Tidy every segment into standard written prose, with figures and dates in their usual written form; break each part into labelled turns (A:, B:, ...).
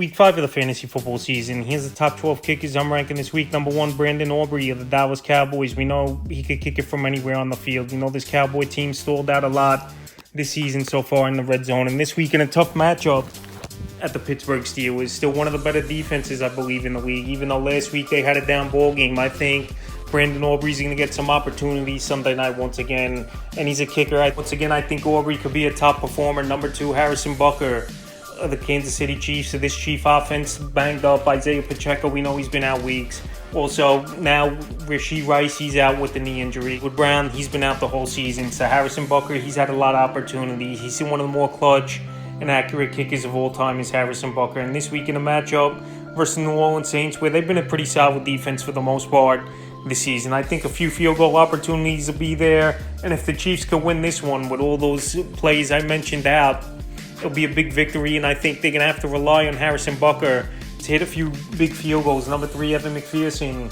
A: Week 5 of the fantasy football season. Here's the top 12 kickers I'm ranking this week. Number 1, Brandon Aubrey of the Dallas Cowboys. We know he could kick it from anywhere on the field. You know, this Cowboy team stalled out a lot this season so far in the red zone. And this week in a tough matchup at the Pittsburgh Steelers. Still one of the better defenses, I believe, in the league. Even though last week they had a down ball game, I think Brandon Aubrey's going to get some opportunities Sunday night once again. And he's a kicker. Once again, I think Aubrey could be a top performer. Number 2, Harrison Butker of the Kansas City Chiefs. So this Chief offense banged up. Isaiah Pacheco, we know he's been out weeks. Also, now Rashee Rice, he's out with the knee injury. Wood Brown, he's been out the whole season. So Harrison Butker, he's had a lot of opportunities. He's seen one of the more clutch and accurate kickers of all time is Harrison Butker. And this week in a matchup versus the New Orleans Saints, where they've been a pretty solid defense for the most part this season, I think a few field goal opportunities will be there. And if the Chiefs could win this one with all those plays I mentioned out, it'll be a big victory. And I think they're going to have to rely on Harrison Butker to hit a few big field goals. Number 3, Evan McPherson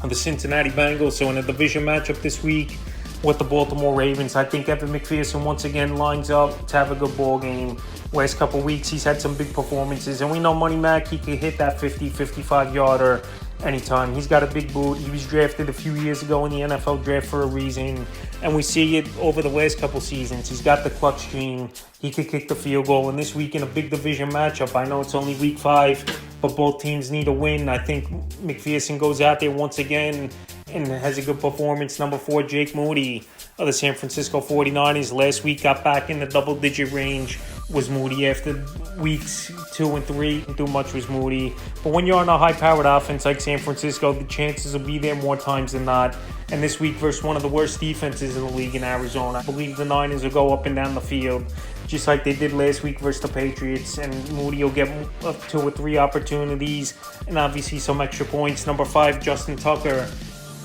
A: of the Cincinnati Bengals. So in a division matchup this week with the Baltimore Ravens, I think Evan McPherson once again lines up to have a good ball game. Last couple weeks, he's had some big performances. And we know Money Mac, he could hit that 50, 55-yarder anytime. He's got a big boot. He was drafted a few years ago in the NFL draft for a reason. And we see it over the last couple seasons. He's got the clutch gene. He could kick the field goal. And this week in a big division matchup, I know it's only week 5, but both teams need a win. I think McPherson goes out there once again and has a good performance. Number 4, Jake Moody of the San Francisco 49ers. Last week got back in the double-digit range was Moody. After weeks 2 and 3, didn't do much with Moody. But when you're on a high-powered offense like San Francisco, the chances will be there more times than not. And this week versus one of the worst defenses in the league in Arizona, I believe the Niners will go up and down the field just like they did last week versus the Patriots. And Moody will get up 2 or 3 opportunities and obviously some extra points. Number 5, Justin Tucker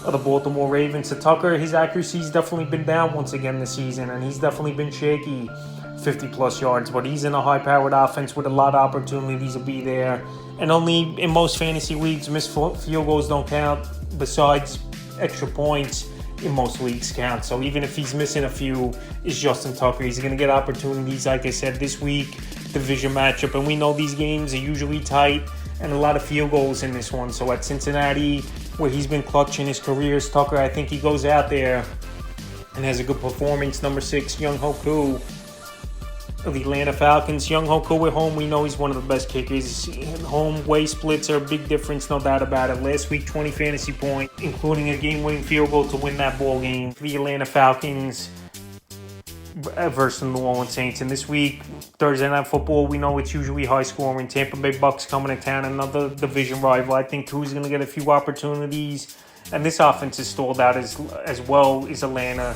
A: of the Baltimore Ravens. So Tucker, his accuracy's definitely been down once again this season, and he's definitely been shaky, 50-plus yards. But he's in a high-powered offense with a lot of opportunities to be there. And only in most fantasy leagues, missed field goals don't count. Besides extra points, in most leagues count. So even if he's missing a few, it's Justin Tucker. He's going to get opportunities, like I said, this week, division matchup. And we know these games are usually tight and a lot of field goals in this one. So at Cincinnati, where he's been clutch in his career, Tucker, I think he goes out there and has a good performance. Number 6, Younghoe Koo of the Atlanta Falcons. Younghoe Koo at home, we know he's one of the best kickers. Home way splits are a big difference, no doubt about it. Last week, 20 fantasy points, including a game-winning field goal to win that ball game for the Atlanta Falcons versus the New Orleans Saints. And this week, Thursday Night Football, we know it's usually high scoring. Tampa Bay Bucks coming to town, another division rival. I think Koo's going to get a few opportunities. And this offense is stalled out as well as Atlanta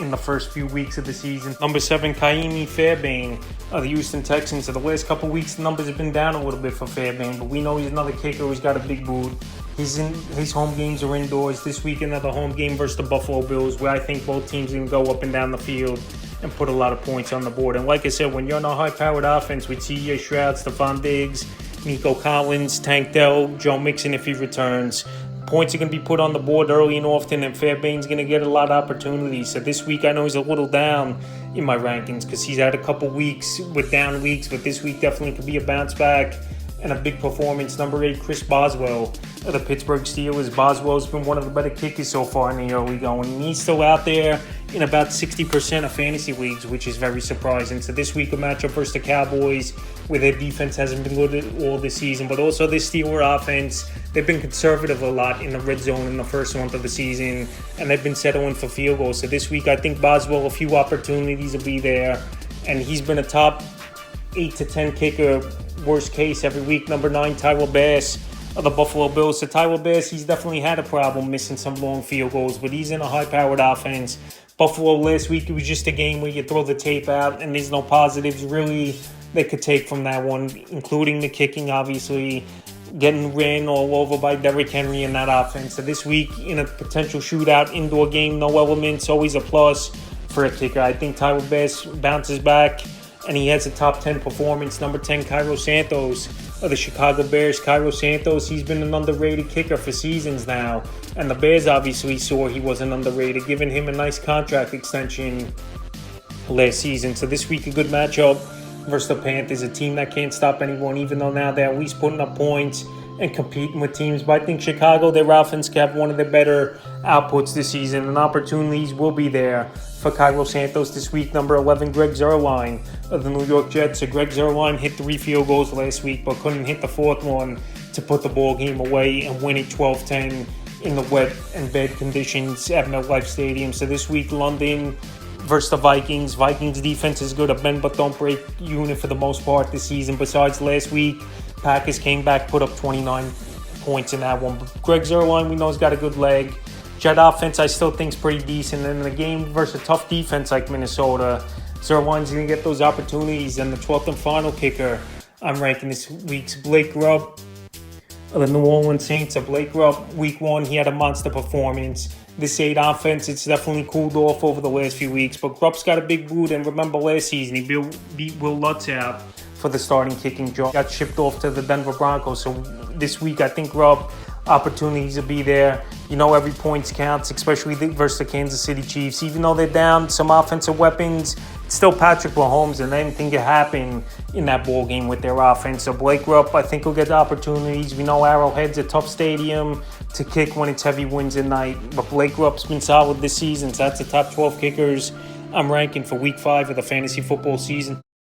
A: in the first few weeks of the season. Number 7, Kaimi Fairbairn of the Houston Texans. So the last couple weeks, the numbers have been down a little bit for Fairbairn, but we know he's another kicker who's got a big boot. His home games are indoors. This week, another home game versus the Buffalo Bills, where I think both teams can go up and down the field and put a lot of points on the board. And like I said, when you're on a high-powered offense with C.J. Stroud, Stephon Diggs, Nico Collins, Tank Dell, Joe Mixon if he returns, points are going to be put on the board early and often, and Fairbairn's going to get a lot of opportunities. So this week, I know he's a little down in my rankings because he's had a couple weeks with down weeks, but this week definitely could be a bounce back and a big performance. Number 8, Chris Boswell of the Pittsburgh Steelers. Boswell's been one of the better kickers so far in the early going, and he's still out there in about 60% of fantasy leagues, which is very surprising. So this week, a matchup versus the Cowboys, where their defense hasn't been good at all this season, but also this Steeler offense, they've been conservative a lot in the red zone in the first month of the season, and they've been settling for field goals. So this week, I think Boswell, a few opportunities will be there, and he's been a top 8 to 10 kicker, worst case, every week. Number 9, Tyler Bass of the Buffalo Bills. So Tyler Bass, he's definitely had a problem missing some long field goals, but he's in a high-powered offense. Buffalo last week, it was just a game where you throw the tape out, and there's no positives really they could take from that one, including the kicking, obviously, getting ran all over by Derrick Henry in that offense. So this week, in a potential shootout, indoor game, no elements, always a plus for a kicker. I think Tyler Bass bounces back, and he has a top 10 performance. Number 10, Cairo Santos of the Chicago Bears. Cairo Santos, he's been an underrated kicker for seasons now, and the Bears obviously saw he wasn't underrated, giving him a nice contract extension last season. So this week, a good matchup versus the Panthers, a team that can't stop anyone, even though now they're at least putting up points and competing with teams. But I think Chicago, their offense can have one of their better outputs this season, and opportunities will be there for Carlos Santos this week. Number 11, Greg Zuerlein of the New York Jets. So Greg Zuerlein hit 3 field goals last week, but couldn't hit the fourth one to put the ball game away and win it 12-10 in the wet and bad conditions at MetLife Stadium. So this week, London versus the Vikings. Vikings defense is good, a bend but don't break unit for the most part this season. Besides last week, Packers came back, put up 29 points in that one. But Greg Zuerlein, we know, has got a good leg. Jet offense, I still think, is pretty decent. And in the game versus a tough defense like Minnesota, Zuerlein's going to get those opportunities. And the 12th and final kicker, I'm ranking this week's Blake Grubb of the New Orleans Saints. Blake Grubb, week 1, he had a monster performance. This 8 offense, it's definitely cooled off over the last few weeks. But Grubb's got a big boot. And remember last season, he beat Will Lutz out for the starting kicking job. Got shipped off to the Denver Broncos. So this week, I think Grubb, opportunities will be there. You know, every point counts, especially versus the Kansas City Chiefs. Even though they're down some offensive weapons, it's still Patrick Mahomes, and anything can happen in that ball game with their offense. So Blake Grubb, I think, will get the opportunities. We know Arrowhead's a tough stadium to kick when it's heavy winds at night, but Blake Grubb's been solid this season, so that's the top 12 kickers I'm ranking for week 5 of the fantasy football season.